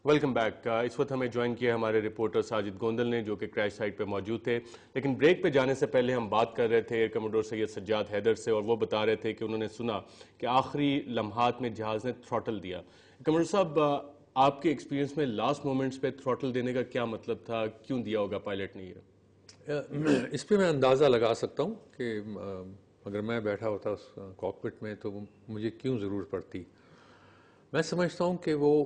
Welcome back. اس وقت ہمیں join کیا ہمارے رپورٹر ساجد گوندل نے جو کہ کریش سائٹ پہ موجود تھے. لیکن بریک پہ جانے سے پہلے ہم بات کر رہے تھے ایئر کموڈور سید سجاد حیدر سے، اور وہ بتا رہے تھے کہ انہوں نے سنا کہ آخری لمحات میں جہاز نے تھروٹل دیا. کموڈور صاحب، آپ کے ایکسپیرینس میں لاسٹ مومنٹس پہ تھروٹل دینے کا کیا مطلب تھا؟ کیوں دیا ہوگا پائلٹ نے یہ؟ اس پہ میں اندازہ لگا سکتا ہوں کہ اگر میں بیٹھا ہوتا اس کاکپٹ میں تو مجھے کیوں ضرورت پڑتی. میں سمجھتا ہوں کہ وہ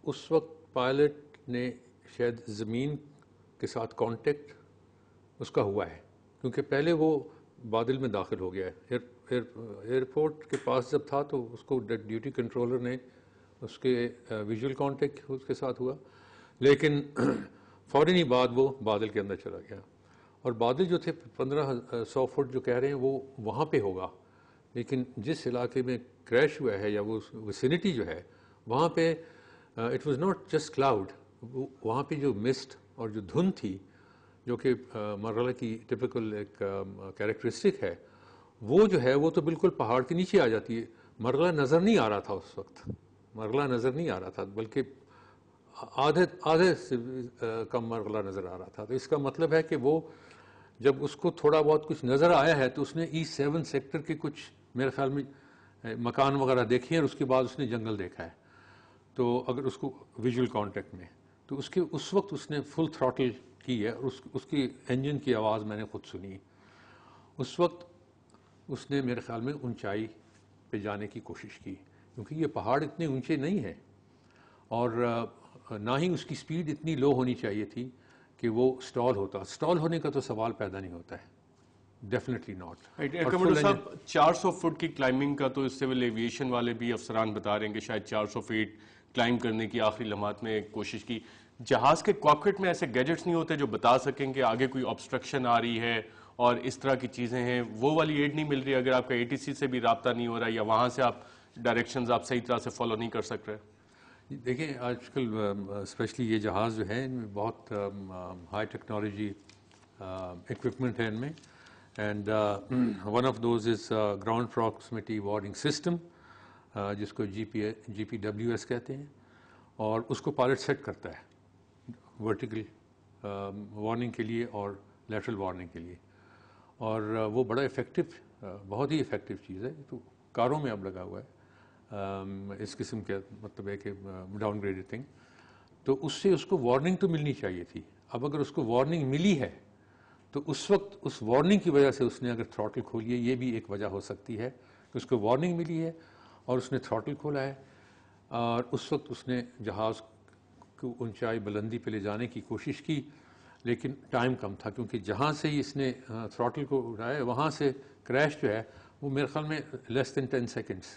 اس وقت پائلٹ نے شاید زمین کے ساتھ کانٹیکٹ اس کا ہوا ہے، کیونکہ پہلے وہ بادل میں داخل ہو گیا ہے. ایئرپورٹ کے پاس جب تھا تو اس کو ڈیوٹی کنٹرولر نے اس کے ویژول کانٹیکٹ اس کے ساتھ ہوا، لیکن فوراً ہی بعد وہ بادل کے اندر چلا گیا. اور بادل جو تھے 1500 فٹ جو کہہ رہے ہیں وہ وہاں پہ ہوگا، لیکن جس علاقے میں کریش ہوا ہے یا وہ ویسینٹی جو ہے وہاں پہ it was not just cloud. وہاں پہ جو مسٹ اور جو دھند تھی جو کہ مرغلہ کی ٹپیکل ایک کیریکٹرسٹک ہے، وہ جو ہے وہ تو بالکل پہاڑ کے نیچے آ جاتی ہے. مرغلہ نظر نہیں آ رہا تھا اس وقت، مرغلہ نظر نہیں آ رہا تھا، بلکہ آدھے سے کم مرغلہ نظر آ رہا تھا. تو اس کا مطلب ہے کہ وہ جب اس کو تھوڑا بہت کچھ نظر آیا ہے تو اس نے E7 سیکٹر کے کچھ میرے خیال میں مکان وغیرہ دیکھے ہیں، اور اس کے بعد اس نے جنگل دیکھا ہے. تو اگر اس کو ویژول کانٹیکٹ میں تو اس وقت اس نے فل تھراٹل کی ہے، اور اس کی انجن کی آواز میں نے خود سنی. اس وقت اس نے میرے خیال میں اونچائی پہ جانے کی کوشش کی، کیونکہ یہ پہاڑ اتنے اونچے نہیں ہیں، اور نہ ہی اس کی سپیڈ اتنی لو ہونی چاہیے تھی کہ وہ سٹال ہوتا. سٹال ہونے کا تو سوال پیدا نہیں ہوتا ہے، ڈیفینیٹلی ناٹ. کموڈور صاحب، 400 فٹ کی کلائمبنگ کا تو سول ایویشن والے بھی افسران بتا رہے ہیں کہ شاید 400 فیٹ کلائمب کرنے کی آخری لمحات میں کوشش کی. جہاز کے کاکپٹ میں ایسے گیجٹس نہیں ہوتے جو بتا سکیں کہ آگے کوئی آبسٹرکشن آ رہی ہے اور اس طرح کی چیزیں ہیں؟ وہ والی ایڈ نہیں مل رہی اگر آپ کا ATC سے بھی رابطہ نہیں ہو رہا، یا وہاں سے آپ ڈائریکشنز آپ صحیح طرح سے فالو نہیں کر سک رہے؟ دیکھیں، آج کل اسپیشلی یہ جہاز جو ہیں ان میں بہت ہائی ٹیکنالوجی اکوپمنٹ ہے ان میں، and one of those is ground proximity warning system, جس کو GPWS کہتے ہیں، اور اس کو پائلٹ سیٹ کرتا ہے ورٹیکل وارننگ کے لیے اور لیٹرل وارننگ کے لیے. اور وہ بڑا افیکٹو، بہت ہی افیکٹو چیز ہے. تو کاروں میں اب لگا ہوا ہے اس قسم کے، مطلب ہے کہ ڈاؤن گریڈڈ تھنگ. تو اس سے اس کو وارننگ تو ملنی چاہیے تھی. اب اگر اس کو وارننگ ملی ہے تو اس وقت اس وارننگ کی وجہ سے اس نے اگر تھراٹل کھولی ہے، یہ بھی ایک وجہ ہو سکتی ہے کہ اس کو وارننگ ملی ہے اور اس نے تھراٹل کھولا ہے، اور اس وقت اس نے جہاز کو اونچائی بلندی پہ لے جانے کی کوشش کی، لیکن ٹائم کم تھا، کیونکہ جہاں سے ہی اس نے تھراٹل کو اٹھایا وہاں سے کریش جو ہے وہ میرے خیال میں لیس دین 10 سیکنڈس،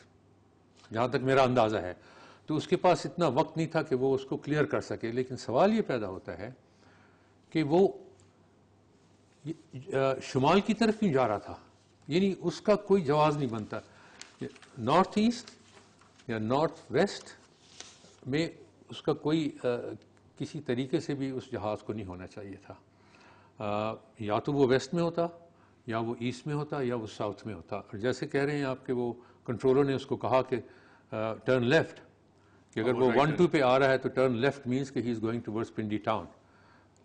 جہاں تک میرا اندازہ ہے. تو اس کے پاس اتنا وقت نہیں تھا کہ وہ اس کو کلیئر کر سکے. لیکن سوال یہ پیدا ہوتا ہے کہ وہ شمال کی طرف کیوں جا رہا تھا؟ یعنی اس کا کوئی جواز نہیں بنتا. نارتھ ایسٹ یا نارتھ ویسٹ میں اس کا کوئی کسی طریقے سے بھی اس جہاز کو نہیں ہونا چاہیے تھا. یا تو وہ ویسٹ میں ہوتا، یا وہ ایسٹ میں ہوتا، یا وہ ساؤتھ میں ہوتا. اور جیسے کہہ رہے ہیں آپ کہ وہ کنٹرولر نے اس کو کہا کہ ٹرن لیفٹ، کہ اگر وہ 1-2 پہ آ رہا ہے تو ٹرن لیفٹ مینس کہ he is going towards Pindi town,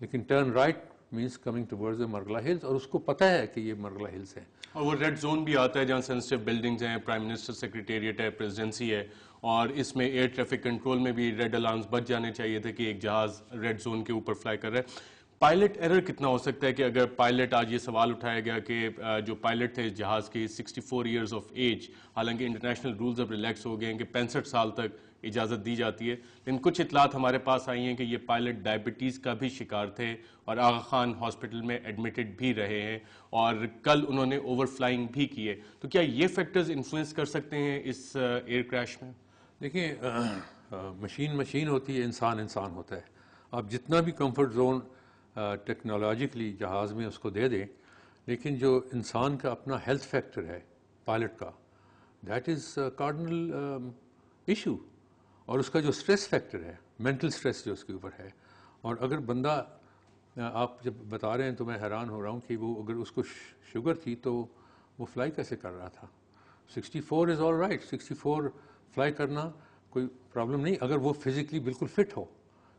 لیکن turn right means coming towards Margalla Hills, اور اس کو پتہ ہے کہ یہ مرغلہ ہلز ہے. اور وہ ریڈ زون بھی آتا ہے جہاں سینسٹیو بلڈنگز ہیں، پرائم منسٹر سیکریٹریٹ ہے، پریزیڈنسی ہے، اور اس میں ایئر ٹریفک کنٹرول میں بھی ریڈ الارمز بچ جانے چاہیے تھے کہ ایک جہاز ریڈ زون کے اوپر فلائی کر رہا ہے. پائلٹ ایرر کتنا ہو سکتا ہے کہ اگر پائلٹ، آج یہ سوال اٹھایا گیا کہ جو پائلٹ تھے اس جہاز کی 64 ایئرز آف ایج، حالانکہ انٹرنیشنل رولز اب ریلیکس ہو گئے ہیں کہ 65 سال تک اجازت دی جاتی ہے، لیکن کچھ اطلاعات ہمارے پاس آئی ہیں کہ یہ پائلٹ ڈائبٹیز کا بھی شکار تھے اور آغا خان ہاسپٹل میں ایڈمٹڈ بھی رہے ہیں، اور کل انہوں نے اوور فلائنگ بھی کی ہے. تو کیا یہ فیکٹرز انفلوئنس کر سکتے ہیں اس ایئر کریش میں؟ دیکھیں، مشین ہوتی ہے، انسان ہوتا ہے. آپ جتنا بھی کمفرٹ زون ٹیکنالوجیکلی جہاز میں اس کو دے دیں، لیکن جو انسان کا اپنا ہیلتھ فیکٹر ہے پائلٹ کا، دیٹ از کارڈنل ایشو. اور اس کا جو سٹریس فیکٹر ہے، مینٹل سٹریس جو اس کے اوپر ہے. اور اگر بندہ، آپ جب بتا رہے ہیں تو میں حیران ہو رہا ہوں کہ وہ اگر اس کو شوگر تھی تو وہ فلائی کیسے کر رہا تھا؟ 64 از آل رائٹ. 64 فلائی کرنا کوئی پرابلم نہیں اگر وہ فزیکلی بالکل فٹ ہو.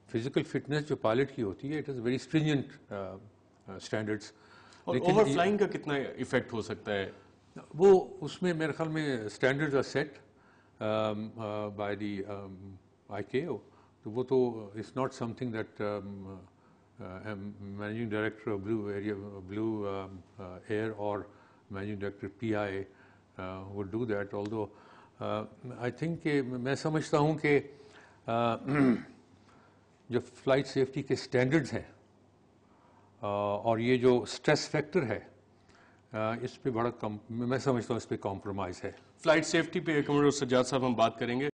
فزیکل فٹنس جو پائلٹ کی ہوتی ہے it is very stringent standards. اور اوور فلائنگ کا کتنا افیکٹ ہو سکتا ہے؟ وہ اس میں میرے خیال میں standards are set by the ICAO. تو وہ تو it's not something that managing director blue air اور managing director P I would do that, although I think کہ میں سمجھتا ہوں کہ جو فلائٹ سیفٹی کے اسٹینڈرڈز ہیں اور یہ جو اسٹریس فیکٹر ہے اس پہ بڑا میں سمجھتا ہوں اس پہ کمپرومائز ہے. فلائٹ سیفٹی پہ کمرڈور سجاد صاحب ہم بات کریں گے.